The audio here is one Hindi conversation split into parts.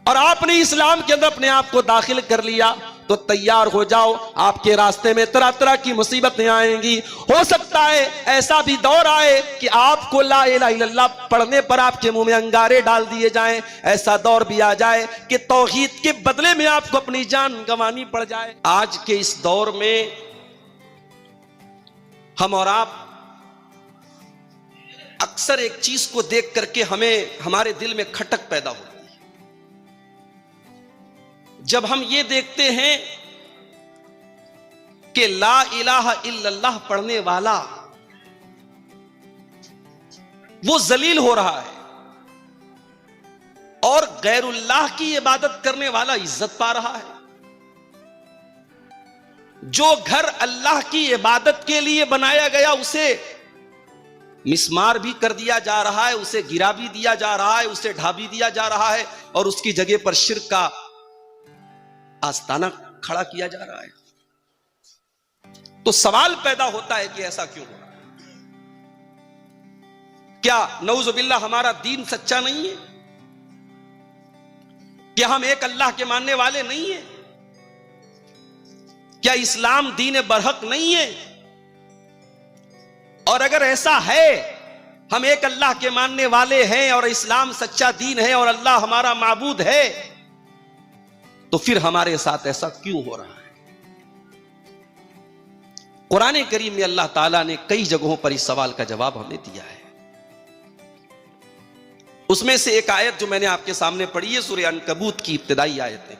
और आपने इस्लाम के अंदर अपने आप को दाखिल कर लिया, तो तैयार हो जाओ, आपके रास्ते में तरह तरह की मुसीबतें आएंगी। हो सकता है ऐसा भी दौर आए कि आपको ला इलाहा इल्लल्लाह पढ़ने पर आपके मुंह में अंगारे डाल दिए जाएं। ऐसा दौर भी आ जाए कि तौहीद के बदले में आपको अपनी जान गंवानी पड़ जाए। आज के इस दौर में हम और आप अक्सर एक चीज को देख करके हमारे दिल में खटक पैदा होती है। जब हम ये देखते हैं कि ला इलाहा इल्लल्लाह पढ़ने वाला वो जलील हो रहा है और गैरुल्लाह की इबादत करने वाला इज्जत पा रहा है। जो घर अल्लाह की इबादत के लिए बनाया गया उसे मिस्मार भी कर दिया जा रहा है, उसे गिरा भी दिया जा रहा है, उसे ढा भी दिया जा रहा है और उसकी जगह पर शिर्क का आस्ताना खड़ा किया जा रहा है। तो सवाल पैदा होता है कि ऐसा क्यों हो रहा है? क्या नऊजुबिल्लाह हमारा दीन सच्चा नहीं है? क्या हम एक अल्लाह के मानने वाले नहीं हैं? क्या इस्लाम दीन बरहक नहीं है? और अगर ऐसा है, हम एक अल्लाह के मानने वाले हैं और इस्लाम सच्चा दीन है और अल्लाह हमारा माबूद है, तो फिर हमारे साथ ऐसा क्यों हो रहा है? कुरान करीम में अल्लाह ताला ने कई जगहों पर इस सवाल का जवाब हमें दिया है। उसमें से एक आयत जो मैंने आपके सामने पढ़ी है, सूरह अनकबूत की इब्तिदाई आयत है।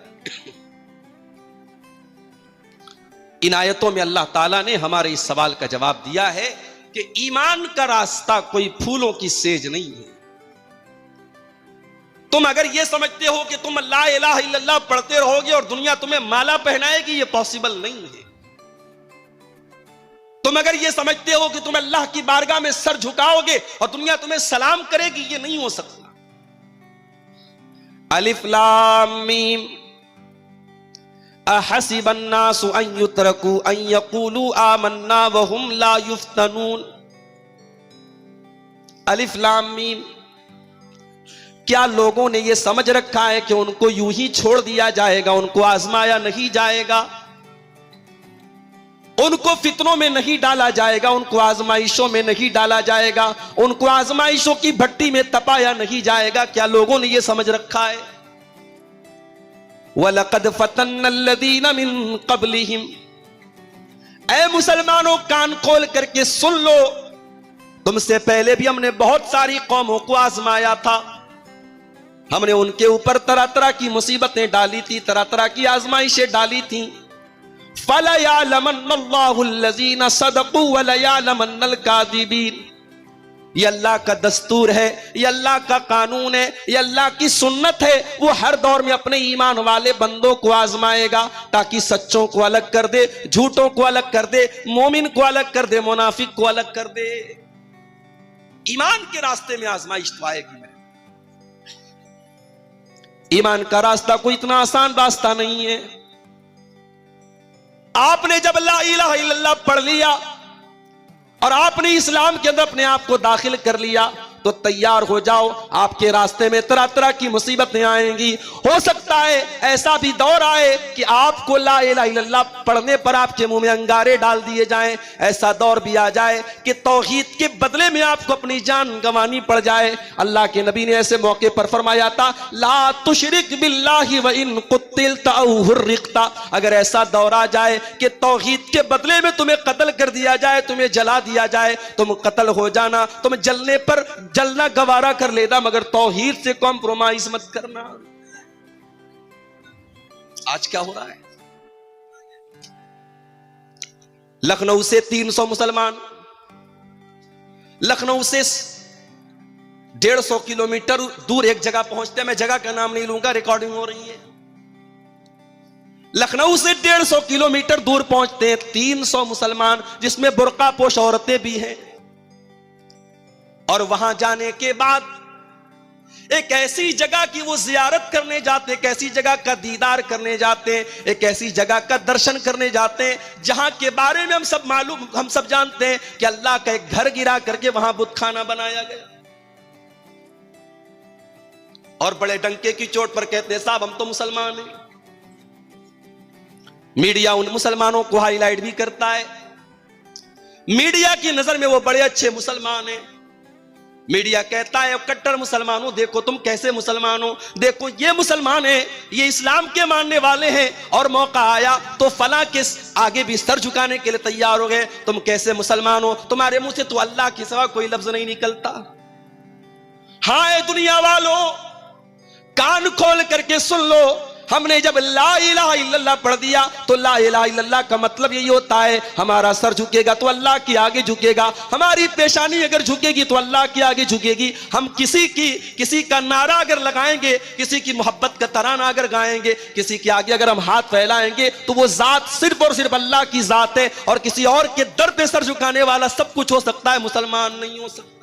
इन आयतों में अल्लाह ताला ने हमारे इस सवाल का जवाब दिया है कि ईमान का रास्ता कोई फूलों की सेज नहीं है। तुम अगर यह समझते हो कि तुम ला इलाहा इल्लल्लाह पढ़ते रहोगे और दुनिया तुम्हें माला पहनाएगी, यह पॉसिबल नहीं है। तुम अगर यह समझते हो कि तुम अल्लाह की बारगाह में सर झुकाओगे और दुनिया तुम्हें सलाम करेगी, यह नहीं हो सकता। अलिफ लाम मीम अहसिबन नासु अन युत्रकू अन यक़ूलू आमन्ना व हुम ला युफ्तनून। अलिफ लाम मीम, क्या लोगों ने यह समझ रखा है कि उनको यूं ही छोड़ दिया जाएगा, उनको आजमाया नहीं जाएगा, उनको फितनों में नहीं डाला जाएगा, उनको आजमाइशों में नहीं डाला जाएगा, उनको आजमाइशों की भट्टी में तपाया नहीं जाएगा? क्या लोगों ने यह समझ रखा है? वलक़द फ़तन्नल्लज़ीना मिन क़ब्लिहिम, ऐ मुसलमानों कान खोल करके सुन लो, तुमसे पहले भी हमने बहुत सारी कौमों को आजमाया था। हमने उनके ऊपर तरह तरह की मुसीबतें डाली थी, तरह तरह की आजमाइशें डाली थी। फलयअलमन्नल्लाहुल्लज़ीना सदक़ू वलयअलमन्नल काज़िबीन। ये अल्लाह का दस्तूर है, ये अल्लाह का कानून है, ये अल्लाह की सुन्नत है। वो हर दौर में अपने ईमान वाले बंदों को आजमाएगा ताकि सच्चों को अलग कर दे, झूठों को अलग कर दे, मोमिन को अलग कर दे, मुनाफिक को अलग कर दे। ईमान के रास्ते में आजमाइश तो आएगी। ईमान का रास्ता कोई इतना आसान रास्ता नहीं है। आपने जब ला इलाहा इल्लल्लाह पढ़ लिया और आपने इस्लाम के अंदर अपने आप को दाखिल कर लिया, तो तैयार हो जाओ, आपके रास्ते में तरह तरह की मुसीबतें आएंगी। हो सकता है ऐसा भी दौर आए कि आपको ला इलाहा इल्लल्लाह पढ़ने पर आपके मुंह में अंगारे डाल दिए जाएं। ऐसा दौर भी आ जाए कि तौहीद के बदले में आपको अपनी जान गंवानी पड़ जाए। अल्लाह के नबी ने ऐसे मौके पर फरमाया था, ला तुशरिक बिल्लाहि व इन कुतिलता औ हुर्रिकता। अगर ऐसा दौर आ जाए कि तौहीद के बदले में तुम्हें कत्ल कर दिया जाए, तुम्हें जला दिया जाए, तुम कत्ल हो जाना, तुम जलने पर जलना गवारा कर लेना, मगर तौहीद से कॉम्प्रोमाइज मत करना। आज क्या हो रहा है? लखनऊ से 300 मुसलमान, लखनऊ से 150 किलोमीटर दूर एक जगह पहुंचते हैं। मैं जगह का नाम नहीं लूंगा, रिकॉर्डिंग हो रही है। लखनऊ से 150 किलोमीटर दूर पहुंचते हैं 300 मुसलमान, जिसमें बुर्का पोश औरतें भी हैं। और वहां जाने के बाद एक ऐसी जगह की वो जियारत करने जाते, एक ऐसी जगह का दीदार करने जाते हैं, एक ऐसी जगह का दर्शन करने जाते हैं जहां के बारे में हम सब जानते हैं कि अल्लाह का एक घर गिरा करके वहां बुत खाना बनाया गया। और बड़े डंके की चोट पर कहते हैं साहब हम तो मुसलमान हैं। मीडिया उन मुसलमानों को हाईलाइट भी करता है, मीडिया की नजर में वो बड़े अच्छे मुसलमान हैं। मीडिया कहता है कट्टर मुसलमान हो, देखो तुम कैसे मुसलमान हो, देखो ये मुसलमान हैं, ये इस्लाम के मानने वाले हैं, और मौका आया तो फला के आगे भी सर झुकाने के लिए तैयार हो गए। तुम कैसे मुसलमान हो, तुम्हारे मुंह से तो अल्लाह के सिवा कोई लफ्ज नहीं निकलता। हाय दुनिया वालों, कान खोल करके सुन लो, हमने जब ला इलाहा इल्लल्लाह पढ़ दिया तो ला इलाहा इल्लल्लाह का मतलब यही होता है हमारा सर झुकेगा तो अल्लाह के आगे झुकेगा, हमारी पेशानी अगर झुकेगी तो अल्लाह के आगे झुकेगी। हम किसी का नारा अगर लगाएंगे, किसी की मोहब्बत का तराना अगर गाएंगे, किसी के आगे अगर हम हाथ फैलाएंगे तो वो जात सिर्फ और सिर्फ अल्लाह की जात है, और किसी और के दर पे सर झुकाने वाला सब कुछ हो सकता है, मुसलमान नहीं हो सकता।